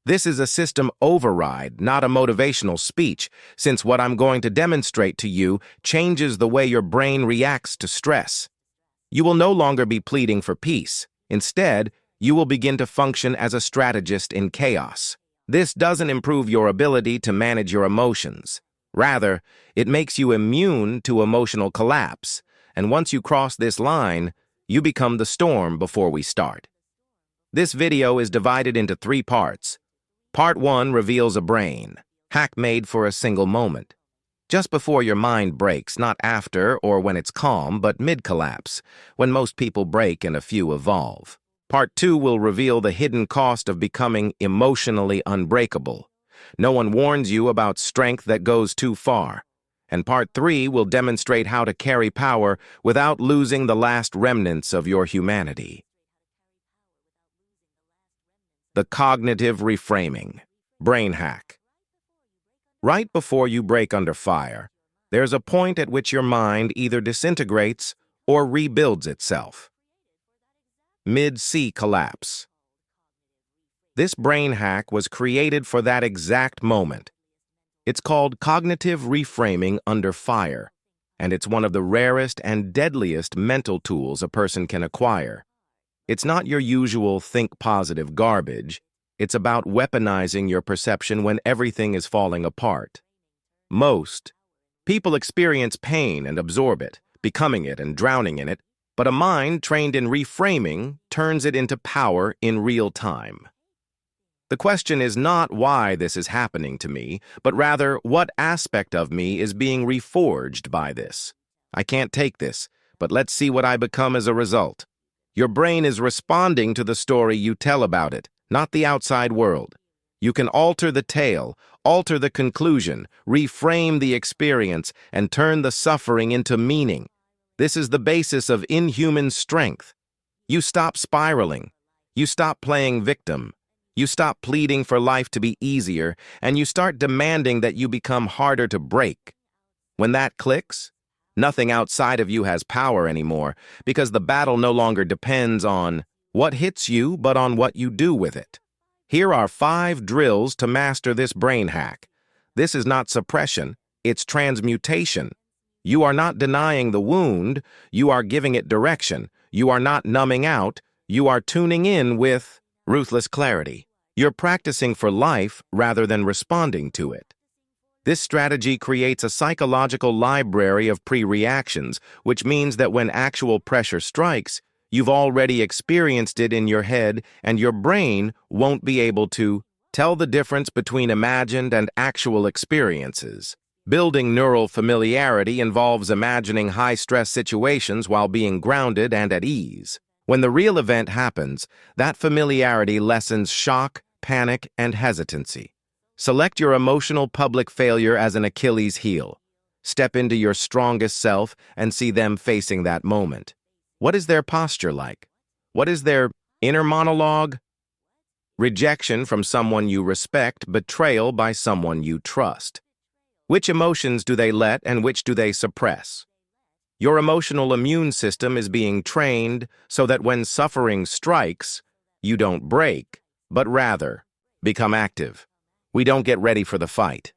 This is a system override, not a motivational speech, since what I'm going to demonstrate to you changes the way your brain reacts to stress. You will no longer be pleading for peace. Instead, you will begin to function as a strategist in chaos. This doesn't improve your ability to manage your emotions. Rather, it makes you immune to emotional collapse, and once you cross this line, you become the storm before we start. This video is divided into 3 parts. Part 1 reveals a brain hack made for a single moment. Just before your mind breaks, not after or when it's calm, but mid-collapse, when most people break and a few evolve. Part 2 will reveal the hidden cost of becoming emotionally unbreakable. No one warns you about strength that goes too far. And Part 3 will demonstrate how to carry power without losing the last remnants of your humanity. The cognitive reframing. Brain hack. Right before you break under fire, there's a point at which your mind either disintegrates or rebuilds itself. Mid-sea collapse. This brain hack was created for that exact moment. It's called cognitive reframing under fire, and it's one of the rarest and deadliest mental tools a person can acquire. It's not your usual think positive garbage. It's about weaponizing your perception when everything is falling apart. Most people experience pain and absorb it, becoming it and drowning in it, but a mind trained in reframing turns it into power in real time. The question is not why this is happening to me, but rather what aspect of me is being reforged by this. I can't take this, but let's see what I become as a result. Your brain is responding to the story you tell about it, not the outside world. You can alter the tale, alter the conclusion, reframe the experience, and turn the suffering into meaning. This is the basis of inhuman strength. You stop spiraling. You stop playing victim. You stop pleading for life to be easier, and you start demanding that you become harder to break. When that clicks, nothing outside of you has power anymore, because the battle no longer depends on what hits you, but on what you do with it. Here are 5 drills to master this brain hack. This is not suppression, it's transmutation. You are not denying the wound, you are giving it direction. You are not numbing out, you are tuning in with ruthless clarity. You're practicing for life rather than responding to it. This strategy creates a psychological library of pre-reactions, which means that when actual pressure strikes, you've already experienced it in your head, and your brain won't be able to tell the difference between imagined and actual experiences. Building neural familiarity involves imagining high-stress situations while being grounded and at ease. When the real event happens, that familiarity lessens shock, panic, and hesitancy. Select your emotional public failure as an Achilles heel. Step into your strongest self and see them facing that moment. What is their posture like? What is their inner monologue? Rejection from someone you respect, betrayal by someone you trust. Which emotions do they let and which do they suppress? Your emotional immune system is being trained so that when suffering strikes, you don't break, but rather become active. We don't get ready for the fight.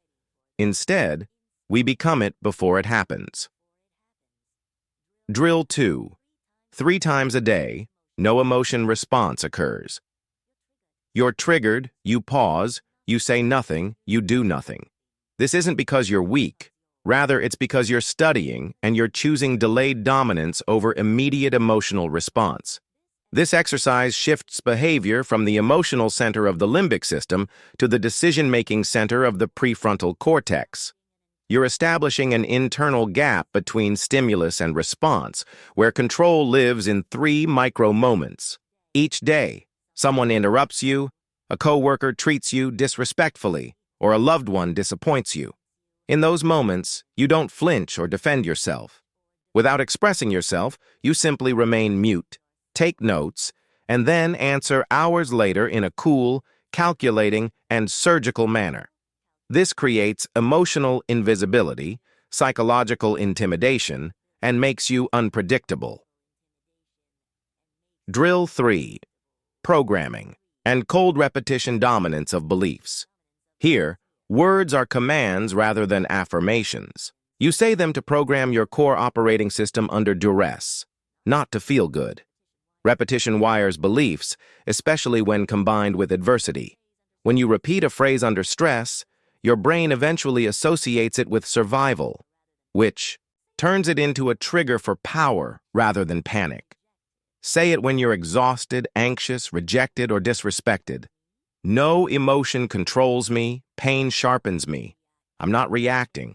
Instead, we become it before it happens. Drill 2. 3 times a day, no emotion response occurs. You're triggered, you pause, you say nothing, you do nothing. This isn't because you're weak. Rather, it's because you're studying and you're choosing delayed dominance over immediate emotional response. This exercise shifts behavior from the emotional center of the limbic system to the decision-making center of the prefrontal cortex. You're establishing an internal gap between stimulus and response, where control lives in 3 micro-moments. Each day, someone interrupts you, a coworker treats you disrespectfully, or a loved one disappoints you. In those moments, you don't flinch or defend yourself. Without expressing yourself, you simply remain mute, take notes, and then answer hours later in a cool, calculating, and surgical manner. This creates emotional invisibility, psychological intimidation, and makes you unpredictable. Drill 3. Programming and cold repetition dominance of beliefs. Here, words are commands rather than affirmations. You say them to program your core operating system under duress, not to feel good. Repetition wires beliefs, especially when combined with adversity. When you repeat a phrase under stress, your brain eventually associates it with survival, which turns it into a trigger for power rather than panic. Say it when you're exhausted, anxious, rejected, or disrespected. No emotion controls me, pain sharpens me. I'm not reacting.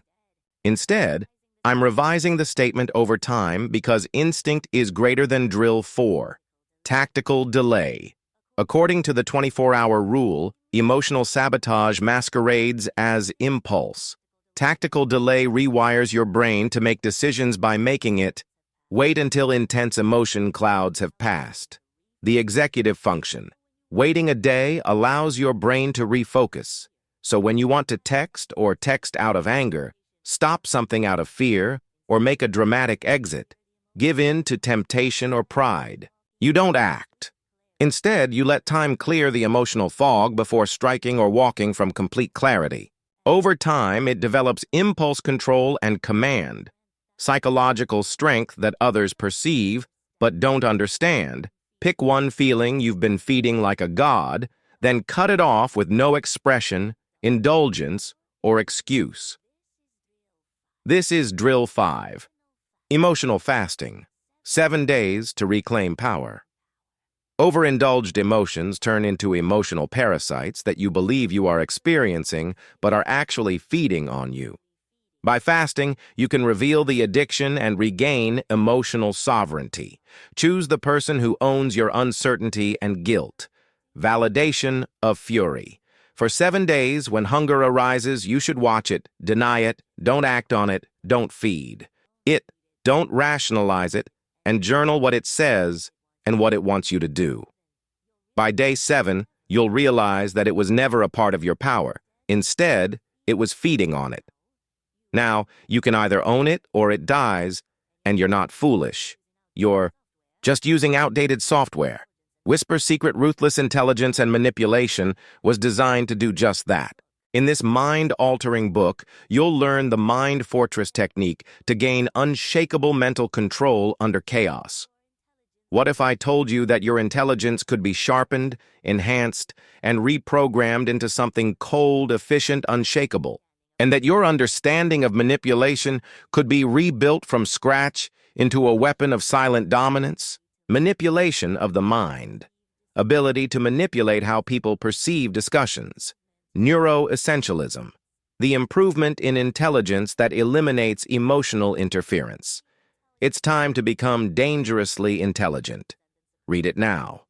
Instead, I'm revising the statement over time because instinct is greater than drill 4. Tactical delay. According to the 24-hour rule, emotional sabotage masquerades as impulse. Tactical delay rewires your brain to make decisions by making it wait until intense emotion clouds have passed. The executive function. Waiting a day allows your brain to refocus. So when you want to text or text out of anger, stop something out of fear, or make a dramatic exit, give in to temptation or pride. You don't act. Instead, you let time clear the emotional fog before striking or walking from complete clarity. Over time, it develops impulse control and command, psychological strength that others perceive but don't understand. Pick one feeling you've been feeding like a god, then cut it off with no expression, indulgence, or excuse. This is Drill 5. Emotional fasting. 7 days to reclaim power. Overindulged emotions turn into emotional parasites that you believe you are experiencing but are actually feeding on you. By fasting, you can reveal the addiction and regain emotional sovereignty. Choose the person who owns your uncertainty and guilt. Validation of fury. For 7 days, when hunger arises, you should watch it, deny it, don't act on it, don't feed it, don't rationalize it, and journal what it says and what it wants you to do. By day 7, you'll realize that it was never a part of your power. Instead, it was feeding on it. Now, you can either own it or it dies, and you're not foolish. You're just using outdated software. Whisper Secret Ruthless Intelligence and Manipulation was designed to do just that. In this mind-altering book, you'll learn the Mind Fortress technique to gain unshakable mental control under chaos. What if I told you that your intelligence could be sharpened, enhanced, and reprogrammed into something cold, efficient, unshakable? And that your understanding of manipulation could be rebuilt from scratch into a weapon of silent dominance? Manipulation of the mind. Ability to manipulate how people perceive discussions. Neuroessentialism. The improvement in intelligence that eliminates emotional interference. It's time to become dangerously intelligent. Read it now.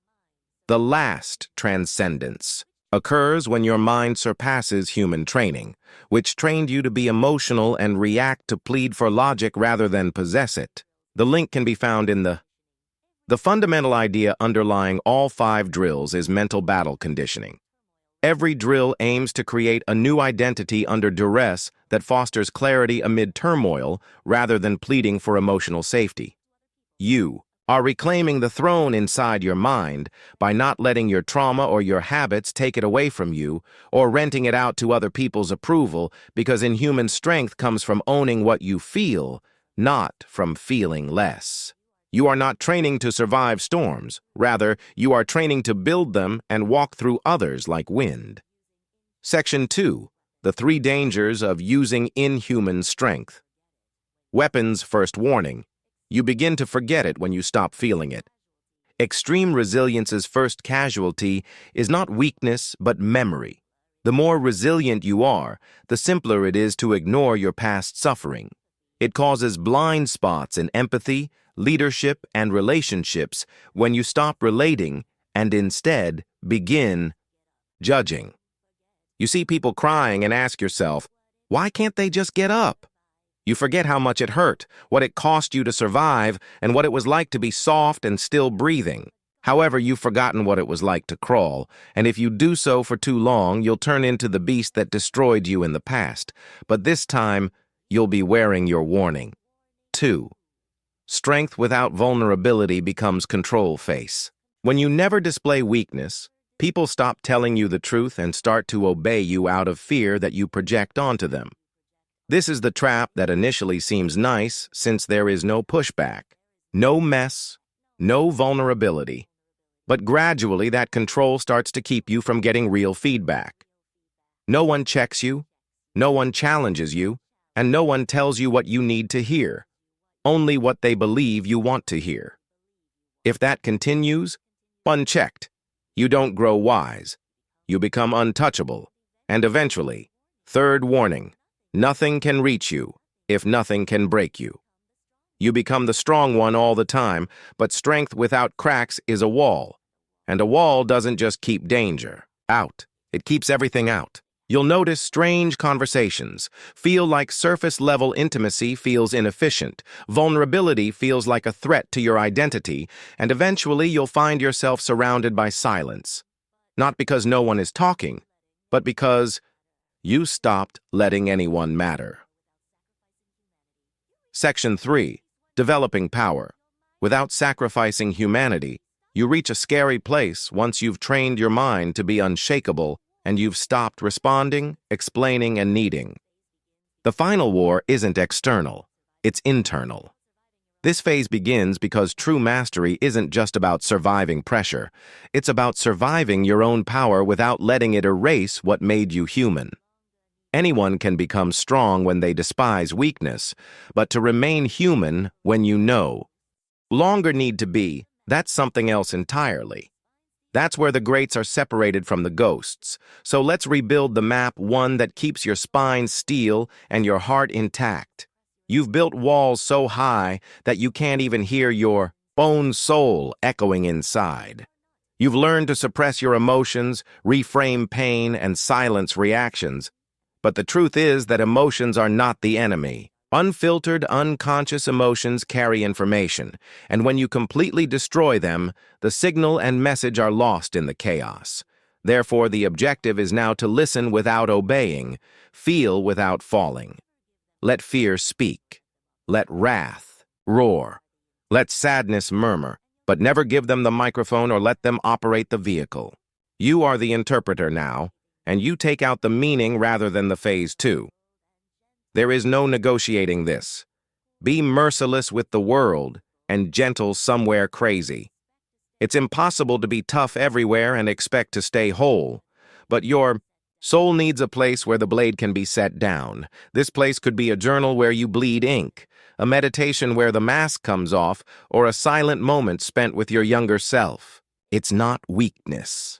The last transcendence occurs when your mind surpasses human training, which trained you to be emotional and react to plead for logic rather than possess it. The link can be found in the fundamental idea underlying all 5 drills is mental battle conditioning. Every drill aims to create a new identity under duress that fosters clarity amid turmoil rather than pleading for emotional safety. You are reclaiming the throne inside your mind by not letting your trauma or your habits take it away from you or renting it out to other people's approval, because inhuman strength comes from owning what you feel, not from feeling less. You are not training to survive storms. Rather, you are training to build them and walk through others like wind. Section 2. The 3 dangers of using inhuman strength. Weapons first warning. You begin to forget it when you stop feeling it. Extreme resilience's first casualty is not weakness, but memory. The more resilient you are, the simpler it is to ignore your past suffering. It causes blind spots in empathy, leadership, and relationships when you stop relating and instead begin judging. You see people crying and ask yourself, why can't they just get up? You forget how much it hurt, what it cost you to survive, and what it was like to be soft and still breathing. However, you've forgotten what it was like to crawl, and if you do so for too long, you'll turn into the beast that destroyed you in the past. But this time, you'll be wearing your warning. 2. Strength without vulnerability becomes control face. When you never display weakness, People stop telling you the truth and start to obey you out of fear that you project onto them. This is the trap that initially seems nice since there is no pushback, no mess, no vulnerability. But gradually that control starts to keep you from getting real feedback. No one checks you, no one challenges you, and no one tells you what you need to hear, only what they believe you want to hear. If that continues, unchecked, you don't grow wise. You become untouchable, and eventually, third warning, nothing can reach you if nothing can break you. You become the strong one all the time, but strength without cracks is a wall. And a wall doesn't just keep danger out, it keeps everything out. You'll notice strange conversations, feel like surface-level intimacy feels inefficient, vulnerability feels like a threat to your identity, and eventually you'll find yourself surrounded by silence. Not because no one is talking, but because you stopped letting anyone matter. Section 3. Developing power. Without sacrificing humanity, you reach a scary place once you've trained your mind to be unshakable and you've stopped responding, explaining, and needing. The final war isn't external, it's internal. This phase begins because true mastery isn't just about surviving pressure. It's about surviving your own power without letting it erase what made you human. Anyone can become strong when they despise weakness, but to remain human when you know. Longer need to be, that's something else entirely. That's where the greats are separated from the ghosts. So let's rebuild the map, one that keeps your spine steel and your heart intact. You've built walls so high that you can't even hear your own soul echoing inside. You've learned to suppress your emotions, reframe pain, and silence reactions. But the truth is that emotions are not the enemy. Unfiltered, unconscious emotions carry information, and when you completely destroy them, the signal and message are lost in the chaos. Therefore, the objective is now to listen without obeying, feel without falling. Let fear speak. Let wrath roar. Let sadness murmur, but never give them the microphone or let them operate the vehicle. You are the interpreter now, and you take out the meaning rather than the phase 2. There is no negotiating this. Be merciless with the world and gentle somewhere crazy. It's impossible to be tough everywhere and expect to stay whole, but your soul needs a place where the blade can be set down. This place could be a journal where you bleed ink, a meditation where the mask comes off, or a silent moment spent with your younger self. It's not weakness.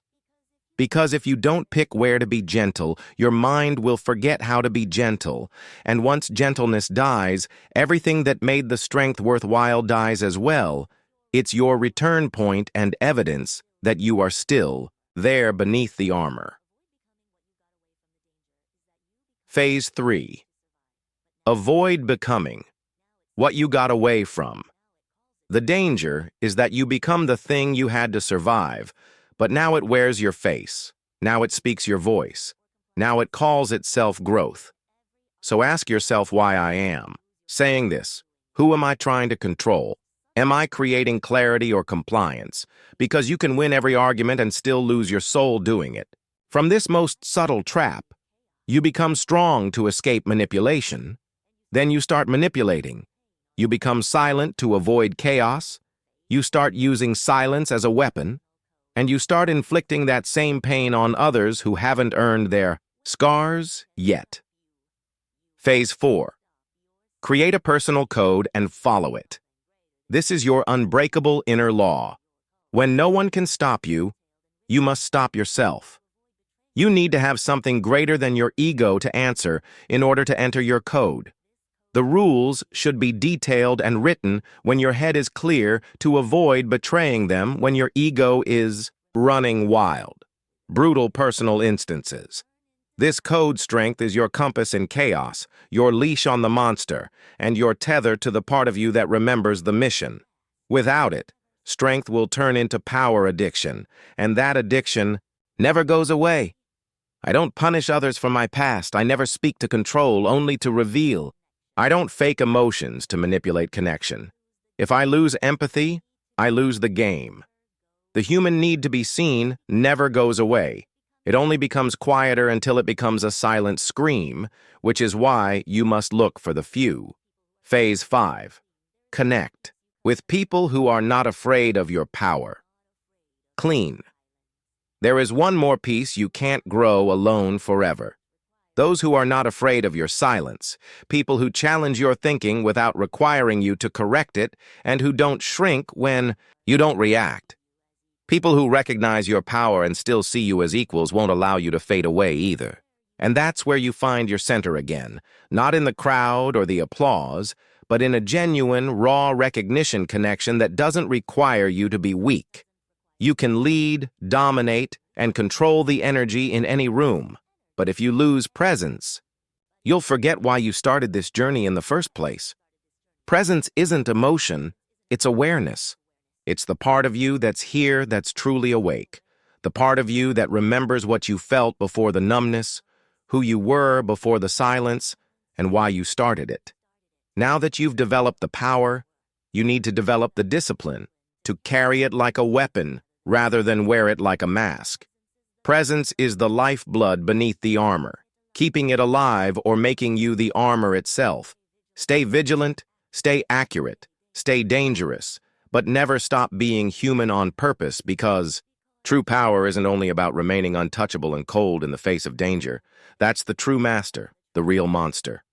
Because if you don't pick where to be gentle, your mind will forget how to be gentle. And once gentleness dies, everything that made the strength worthwhile dies as well. It's your return point and evidence that you are still there beneath the armor. Phase 3. Avoid becoming what you got away from. The danger is that you become the thing you had to survive, but now it wears your face. Now it speaks your voice. Now it calls itself growth. So ask yourself why I am saying this. Who am I trying to control? Am I creating clarity or compliance? Because you can win every argument and still lose your soul doing it. From this most subtle trap, you become strong to escape manipulation. Then you start manipulating. You become silent to avoid chaos. You start using silence as a weapon. And you start inflicting that same pain on others who haven't earned their scars yet. Phase 4. Create a personal code and follow it. This is your unbreakable inner law. When no one can stop you, you must stop yourself. You need to have something greater than your ego to answer in order to enter your code. The rules should be detailed and written when your head is clear to avoid betraying them when your ego is running wild. Brutal personal instances. This code strength is your compass in chaos, your leash on the monster, and your tether to the part of you that remembers the mission. Without it, strength will turn into power addiction, and that addiction never goes away. I don't punish others for my past. I never speak to control, only to reveal. I don't fake emotions to manipulate connection. If I lose empathy, I lose the game. The human need to be seen never goes away. It only becomes quieter until it becomes a silent scream, which is why you must look for the few. Phase 5. Connect with people who are not afraid of your power. Clean. There is one more piece you can't grow alone forever. Those who are not afraid of your silence, people who challenge your thinking without requiring you to correct it, and who don't shrink when you don't react. People who recognize your power and still see you as equals won't allow you to fade away either. And that's where you find your center again, not in the crowd or the applause, but in a genuine, raw recognition connection that doesn't require you to be weak. You can lead, dominate, and control the energy in any room. But if you lose presence, you'll forget why you started this journey in the first place. Presence isn't emotion, it's awareness. It's the part of you that's here that's truly awake. The part of you that remembers what you felt before the numbness, who you were before the silence, and why you started it. Now that you've developed the power, you need to develop the discipline to carry it like a weapon rather than wear it like a mask. Presence is the lifeblood beneath the armor, keeping it alive or making you the armor itself. Stay vigilant, stay accurate, stay dangerous, but never stop being human on purpose, because true power isn't only about remaining untouchable and cold in the face of danger. That's the true master, the real monster.